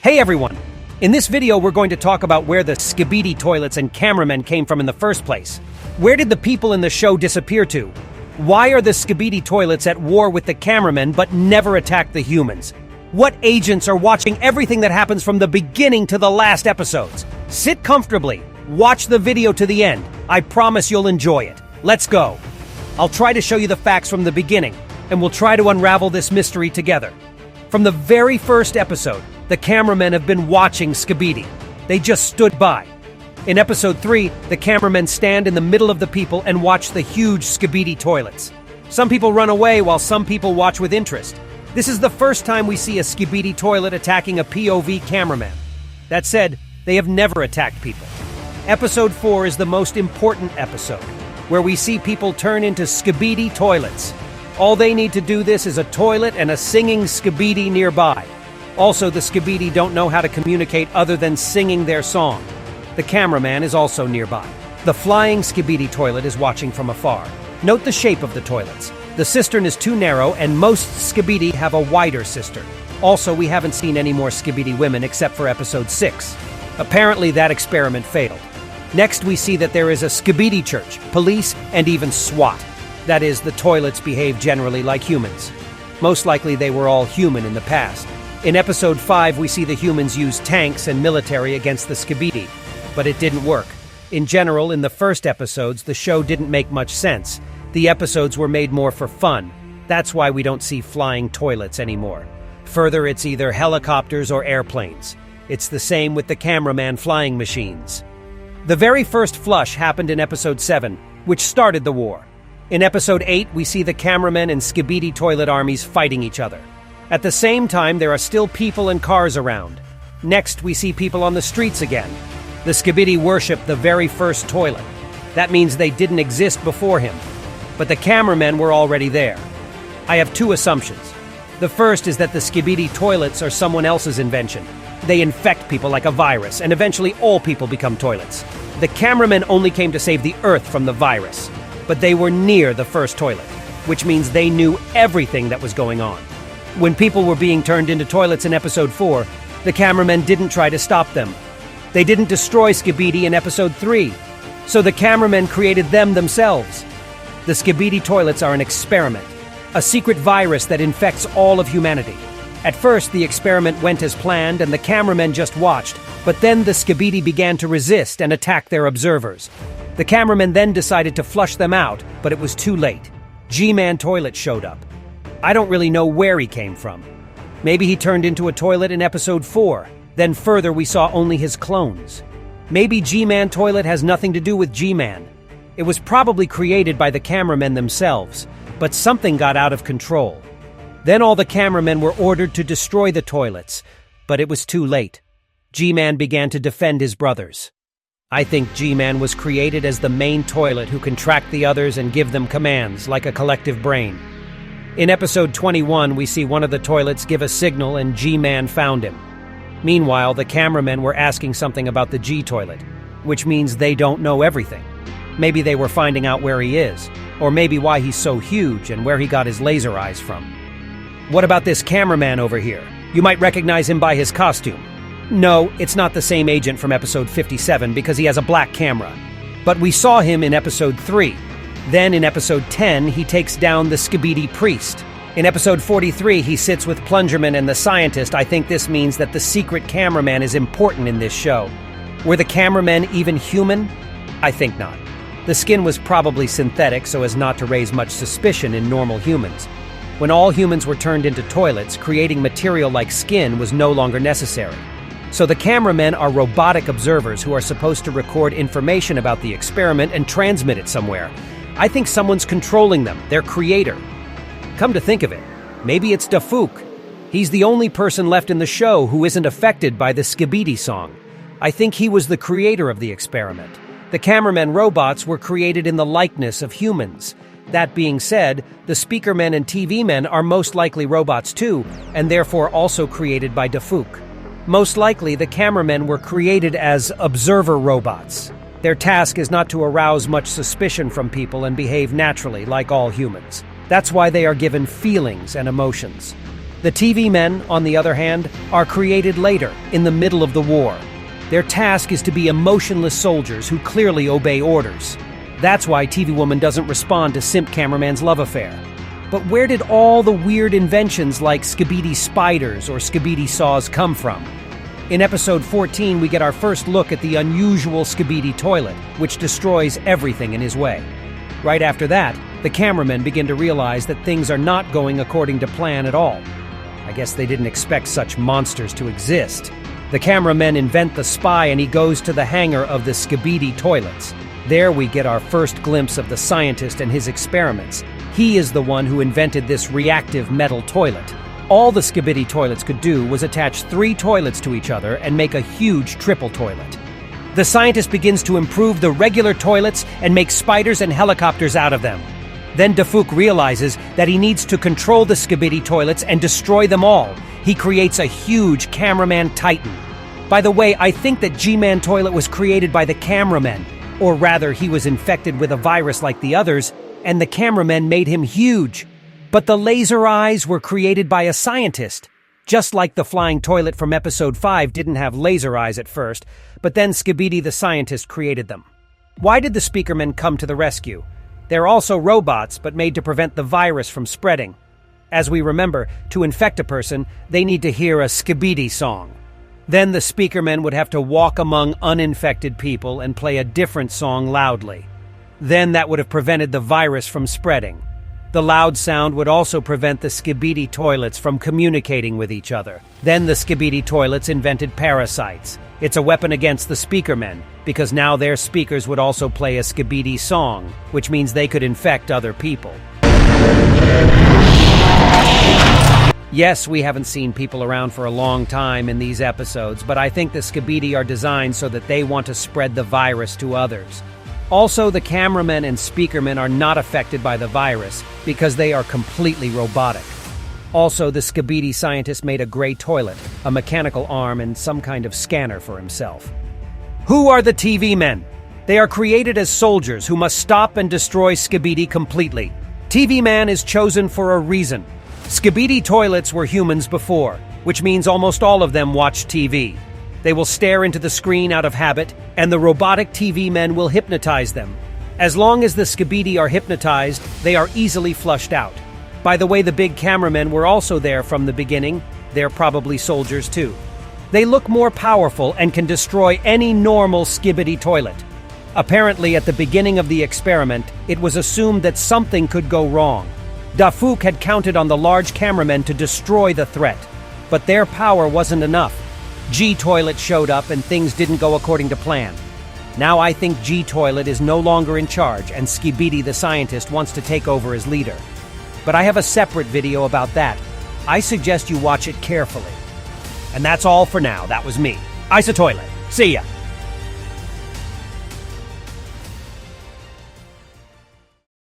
Hey everyone! In this video we're going to talk about where the Skibidi Toilets and Cameramen came from in the first place. Where did the people in the show disappear to? Why are the Skibidi Toilets at war with the Cameramen but never attack the humans? What agents are watching everything that happens from the beginning to the last episodes? Sit comfortably, watch the video to the end. I promise you'll enjoy it. Let's go! I'll try to show you the facts from the beginning, and we'll try to unravel this mystery together. From the very first episode, the cameramen have been watching Skibidi. They just stood by. In episode 3, the cameramen stand in the middle of the people and watch the huge Skibidi toilets. Some people run away while some people watch with interest. This is the first time we see a Skibidi toilet attacking a POV cameraman. That said, they have never attacked people. Episode 4 is the most important episode, where we see people turn into Skibidi toilets. All they need to do this is a toilet and a singing Skibidi nearby. Also, the Skibidi don't know how to communicate other than singing their song. The cameraman is also nearby. The flying Skibidi toilet is watching from afar. Note the shape of the toilets. The cistern is too narrow, and most Skibidi have a wider cistern. Also, we haven't seen any more Skibidi women except for episode 6. Apparently, that experiment failed. Next, we see that there is a Skibidi church, police, and even SWAT. That is, the toilets behave generally like humans. Most likely, they were all human in the past. In episode 5, we see the humans use tanks and military against the Skibidi, but it didn't work. In general, in the first episodes, the show didn't make much sense. The episodes were made more for fun. That's why we don't see flying toilets anymore. Further, it's either helicopters or airplanes. It's the same with the cameraman flying machines. The very first flush happened in episode 7, which started the war. In episode 8, we see the cameramen and Skibidi toilet armies fighting each other. At the same time, there are still people and cars around. Next, we see people on the streets again. The Skibidi worship the very first toilet. That means they didn't exist before him. But the cameramen were already there. I have two assumptions. The first is that the Skibidi toilets are someone else's invention. They infect people like a virus, and eventually all people become toilets. The cameramen only came to save the Earth from the virus. But they were near the first toilet, which means they knew everything that was going on. When people were being turned into toilets in episode 4, the cameramen didn't try to stop them. They didn't destroy Skibidi in episode 3, so the cameramen created them themselves. The Skibidi toilets are an experiment, a secret virus that infects all of humanity. At first, the experiment went as planned and the cameramen just watched, but then the Skibidi began to resist and attack their observers. The cameramen then decided to flush them out, but it was too late. G-Man Toilet showed up. I don't really know where he came from. Maybe he turned into a toilet in episode 4. Then further we saw only his clones. Maybe G-Man Toilet has nothing to do with G-Man. It was probably created by the cameramen themselves, but something got out of control. Then all the cameramen were ordered to destroy the toilets, but it was too late. G-Man began to defend his brothers. I think G-Man was created as the main toilet who can track the others and give them commands, like a collective brain. In episode 21, we see one of the toilets give a signal and G-Man found him. Meanwhile, the cameramen were asking something about the G-toilet, which means they don't know everything. Maybe they were finding out where he is, or maybe why he's so huge and where he got his laser eyes from. What about this cameraman over here? You might recognize him by his costume. No, it's not the same agent from episode 57 because he has a black camera. But we saw him in episode 3. Then in episode 10, he takes down the Skibidi priest. In episode 43, he sits with Plungerman and the scientist. I think this means that the secret cameraman is important in this show. Were the cameramen even human? I think not. The skin was probably synthetic so as not to raise much suspicion in normal humans. When all humans were turned into toilets, creating material like skin was no longer necessary. So the cameramen are robotic observers who are supposed to record information about the experiment and transmit it somewhere. I think someone's controlling them, their creator. Come to think of it, maybe it's Dafuq. He's the only person left in the show who isn't affected by the Skibidi song. I think he was the creator of the experiment. The cameramen robots were created in the likeness of humans. That being said, the Speakermen and TVMen are most likely robots too, and therefore also created by Dafuq. Most likely, the cameramen were created as observer robots. Their task is not to arouse much suspicion from people and behave naturally like all humans. That's why they are given feelings and emotions. The TV men, on the other hand, are created later, in the middle of the war. Their task is to be emotionless soldiers who clearly obey orders. That's why TV Woman doesn't respond to Simp Cameraman's love affair. But where did all the weird inventions like Skibidi spiders or Skibidi saws come from? In episode 14, we get our first look at the unusual Skibidi toilet, which destroys everything in his way. Right after that, the cameramen begin to realize that things are not going according to plan at all. I guess they didn't expect such monsters to exist. The cameramen invent the spy and he goes to the hangar of the Skibidi Toilets. There we get our first glimpse of the scientist and his experiments. He is the one who invented this reactive metal toilet. All the Skibidi Toilets could do was attach 3 toilets to each other and make a huge triple toilet. The scientist begins to improve the regular toilets and make spiders and helicopters out of them. Then Dafuq realizes that he needs to control the Skibidi Toilets and destroy them all. He creates a huge cameraman titan. By the way, I think that G-Man toilet was created by the cameramen. Or rather, he was infected with a virus like the others, and the cameramen made him huge. But the laser eyes were created by a scientist. Just like the flying toilet from episode 5 didn't have laser eyes at first, but then Skibidi the scientist created them. Why did the Speakermen come to the rescue? They're also robots, but made to prevent the virus from spreading. As we remember, to infect a person, they need to hear a Skibidi song. Then the Speakermen would have to walk among uninfected people and play a different song loudly. Then that would have prevented the virus from spreading. The loud sound would also prevent the Skibidi Toilets from communicating with each other. Then the Skibidi Toilets invented parasites. It's a weapon against the Speakermen, because now their speakers would also play a Skibidi song, which means they could infect other people. Yes, we haven't seen people around for a long time in these episodes, but I think the Skibidi are designed so that they want to spread the virus to others. Also, the cameramen and speakermen are not affected by the virus because they are completely robotic. Also, the Skibidi scientist made a gray toilet, a mechanical arm, and some kind of scanner for himself. Who are the TV men? They are created as soldiers who must stop and destroy Skibidi completely. TV Man is chosen for a reason. Skibidi Toilets were humans before, which means almost all of them watch TV. They will stare into the screen out of habit, and the robotic TV men will hypnotize them. As long as the Skibidi are hypnotized, they are easily flushed out. By the way, the big cameramen were also there from the beginning. They're probably soldiers too. They look more powerful and can destroy any normal Skibidi toilet. Apparently, at the beginning of the experiment, it was assumed that something could go wrong. Dafuq had counted on the large cameramen to destroy the threat, but their power wasn't enough. G-Toilet showed up and things didn't go according to plan. Now I think G-Toilet is no longer in charge and Skibidi the scientist wants to take over as leader. But I have a separate video about that. I suggest you watch it carefully. And that's all for now. That was me, ISOTOILET. See ya!